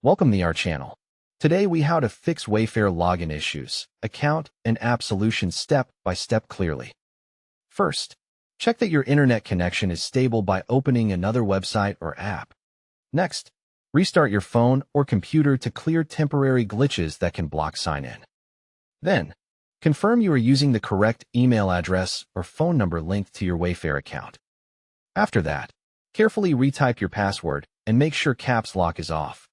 Welcome to our channel. Today we how to fix Wayfair login issues, account, and app solutions step by step clearly. First, check that your internet connection is stable by opening another website or app. Next, restart your phone or computer to clear temporary glitches that can block sign-in. Then, confirm you are using the correct email address or phone number linked to your Wayfair account. After that, carefully retype your password and make sure caps lock is off.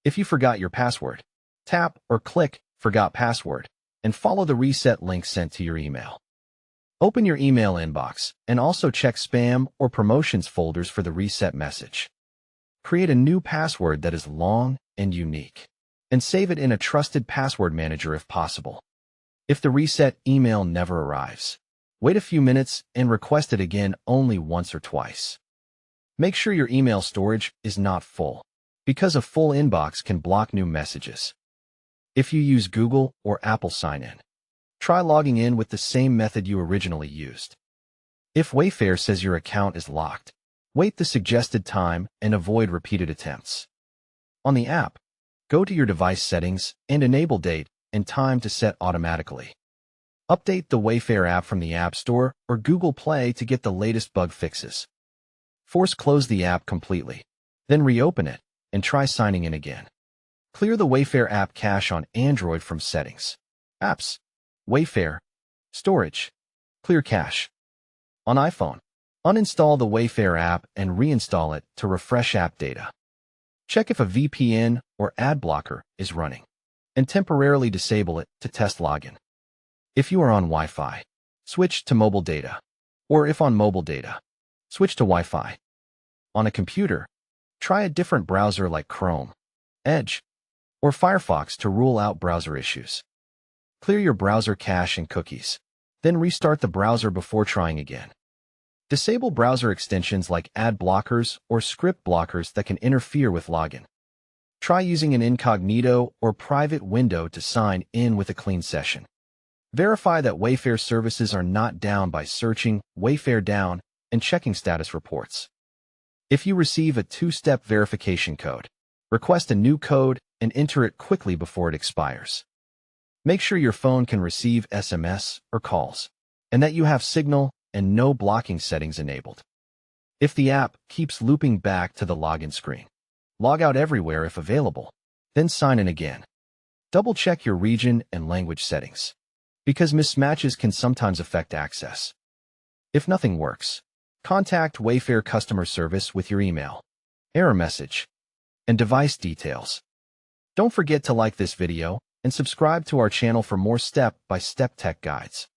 If you forgot your password, tap or click Forgot Password and follow the reset link sent to your email. Open your email inbox and also check spam or promotions folders for the reset message. Create a new password that is long and unique, and save it in a trusted password manager if possible. If the reset email never arrives, wait a few minutes and request it again only once or twice. Make sure your email storage is not full, because a full inbox can block new messages. If you use Google or Apple sign-in, try logging in with the same method you originally used. If Wayfair says your account is locked, wait the suggested time and avoid repeated attempts. On the app, go to your device settings and enable date and time to set automatically. Update the Wayfair app from the App Store or Google Play to get the latest bug fixes. Force close the app completely, then reopen it and try signing in again. Clear the Wayfair app cache on Android from Settings, Apps, Wayfair, Storage, Clear Cache. On iPhone, uninstall the Wayfair app and reinstall it to refresh app data. Check if a VPN or ad blocker is running, and temporarily disable it to test login. If you are on Wi-Fi, switch to mobile data, or if on mobile data, switch to Wi-Fi. On a computer, try a different browser like Chrome, Edge, or Firefox to rule out browser issues. Clear your browser cache and cookies, then restart the browser before trying again. Disable browser extensions like ad blockers or script blockers that can interfere with login. Try using an incognito or private window to sign in with a clean session. Verify that Wayfair services are not down by searching Wayfair down and checking status reports. If you receive a two-step verification code, request a new code and enter it quickly before it expires. Make sure your phone can receive SMS or calls, and that you have Signal and no blocking settings enabled. If the app keeps looping back to the login screen, log out everywhere if available, then sign in again. Double-check your region and language settings, because mismatches can sometimes affect access. If nothing works, contact Wayfair customer service with your email, error message, and device details. Don't forget to like this video and subscribe to our channel for more step-by-step tech guides.